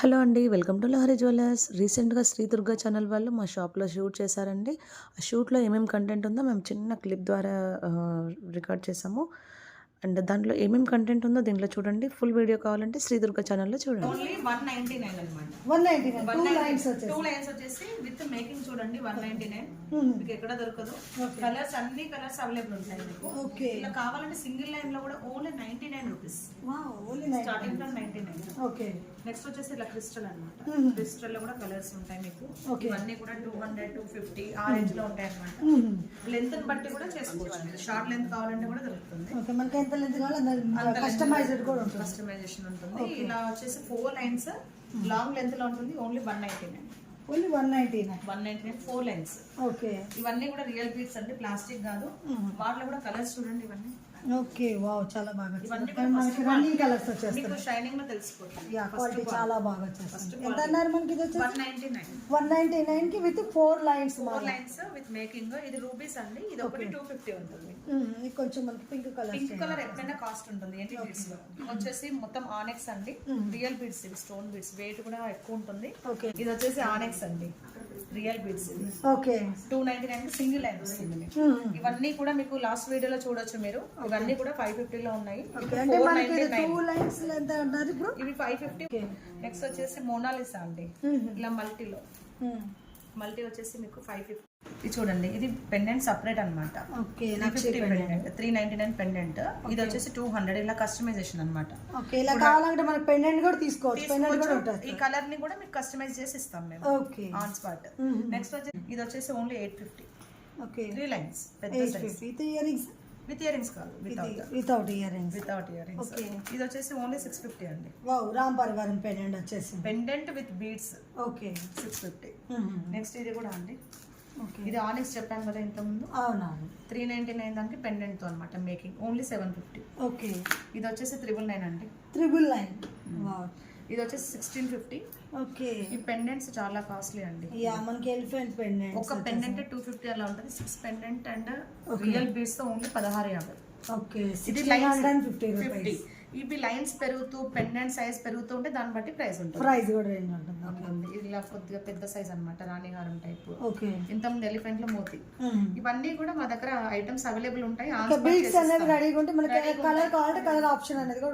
Hello అండి. Welcome to Lahari jewellers. రీసెంట్‌గా Shri Durga channel వాళ్ళు మా షాప్‌లో షూట్ చేశారండి. ఆ షూట్‌లో ఏమేమి కంటెంట్ ఉందో మేము చిన్న క్లిప్ ద్వారా రికార్డ్ చేసాము. అండ్ దాంట్లో ఏమేమి కంటెంట్ ఉందో దీంట్లో చూడండి. ఫుల్ వీడియో కావాలంటే శ్రీ దుర్గా ఛానల్‌లో చూడండి. ఓన్లీ 199 అన్నమాట. 199 2 లైన్స్ వచ్చేసి విత్ మేకింగ్ చూడండి 199. మీకు ఎక్కడ దొరకదు. కలర్స్ అన్ని కలర్స్ అవైలబుల్ ఉంటాయి మీకు. ఓకే. ఇలా కావాలంటే సింగిల్ లైన్ లో కూడా only 99 rupees. Wow, only starting from 99. Okay. Next వచ్చేసి ఇలా క్రిస్టల్ అన్నమాట. క్రిస్టల్ లో కూడా కలర్స్ ఉంటాయి మీకు. Okay. ఇవన్నీ కూడా 200 250 ఆ రేంజ్ లో ఉంటాయి అన్నమాట. లెంత్ ని బట్టి కూడా చేసుకోవచ్చు. షార్ట్ లెంత్ కావాలంటే కూడా దొరుకుతుంది. ఓకే, మనకి ఎంత లెంత్ కావాలో అంత కస్టమైజ్డ్ కూడా ఉంటుంది. కస్టమైజేషన్ ఉంటుంది. ఇలా వచ్చేసి 4 లైన్స్ లాంగ్ లెంత్ లో ఉంటుంది. ఓన్లీ 199. ఓన్లీ 199. 199 4 లైన్స్. ఓకే. ఇవన్నీ కూడా రియల్ బీడ్స్ అండి, ప్లాస్టిక్ కాదు. వాటిలో కూడా కలర్స్ చూడండి ఇవన్నీ. ఓకే, వావ్, చాలా బాగా ఇవన్నీ వచ్చింది. మనకి రన్నింగ్ కలర్స్ వచ్చేస్తాయి. మీకు షైనింగ్ లో తెలిసిపోతుంది. యా, క్వాలిటీ చాలా బాగా వచ్చేస్తుంది. ఎంత అన్నారు మనకి ఇది వచ్చేసి? 199. 199 కి with 4 lines. 4 lines with making. ఇది రూబీస్ అండి. ఇది ఒకటి 250 ఉంటుంది. ఇది కొంచెం మనకి పింక్ కలర్. పింక్ కలర్ ఎప్పుడైనా కాస్ట్ ఉంటుంది ఏంటి బీడ్స్ లో. వచ్చేసి మొత్తం ఆనెక్స్ అండి, రియల్ బీడ్స్. ఇవి స్టోన్ బీడ్స్, వెయిట్ కూడా ఎక్కువ ఉంటుంది. ఓకే. ఇది వచ్చేసి ఆనెక్స్ అండి, real beads. Okay. 299 single line వస్తుంది మీకు. ఇవన్నీ కూడా మీకు లాస్ట్ వీడియోలో చూడొచ్చు మీరు. ఇవన్నీ కూడా 550 లో ఉన్నాయి. అంటే మనకి 2 లైన్స్ ఎంత అన్నారు ఇప్పుడు? ఇవి 550. నెక్స్ట్ వచ్చేసి మోనాలిసా అండి, ఇలా మల్టీలో. మల్టీ వచ్చేసి మీకు 550. ఇది చూడండి, ఇది పెండెంట్ సపరేట్ అనమాట. 399 పెండెంట్. ఇది వచ్చేసి 200. ఇలా కస్టమైజేషన్ అనమాట. ఓకే, ఇలా కావాలంటే మనకి పెండెంట్ కూడా తీసుకోవచ్చు. పెండెంట్ కూడా ఉంటుంది. ఈ కలర్ ని కూడా మీకు కస్టమైజ్ చేసి ఇస్తాం మేము. ఓకే. On spot. నెక్స్ట్ వచ్చేసి ఇది వచ్చేసి ఓన్లీ 850. ఓకే. 3 లైన్స్ పెద్ద size. With earrings? With earrings కాదు, without earrings. Without earrings. ఇది వచ్చేసి ఓన్లీ 650 అండి. వావ్, రామ్ పరివారం పెండెంట్ వచ్చేసి. Pendant with beads. Okay. 650. Next ఇది కూడా అండి. ఇది ఆనెక్స్ చెప్పాను కదా ఇంత ముందు. అవునవును. 399 దానికి పెండెంట్ తో అనమాట మేకింగ్. ఓన్లీ 750. ఓకే. ఇది వచ్చేసి 999 అండి. 999. వావ్. ఇది వచ్చేసి 1650. ఓకే. ఈ పెండెంట్స్ చాలా కాస్ట్లీ అండి. యా, మనకి ఎలిఫెంట్ పెండెంట్. ఒక పెండెంట్ 250 అలా ఉంటుంది. 6 పెండెంట్ అండ్ రియల్ బీడ్స్ తో ఓన్లీ 1650. ఓకే. ఇది 650 రూపీస్. ఇవి లైన్స్ పెరుగుతూ పెండెంట్ సైజ్ పెరుగుతూ ఉంటే దాన్ని బట్టి ప్రైస్ ఉంటుంది. ప్రైస్ కూడా రేంజ్ ఉంటుంది. ఇది ఇలా కొద్దిగా పెద్ద సైజ్ అన్నమాట, రాణిహారం టైప్. ఓకే. ఇంతకుముందు ఎలిఫెంట్ లో మోతి. ఇవన్నీ కూడా మా దగ్గర ఐటమ్స్ అవైలబుల్ ఉంటాయి. బీడ్స్ అనేది రెడీగా ఉంటే మనకి కలర్ కావాలంటే కలర్ ఆప్షన్ అనేది కూడా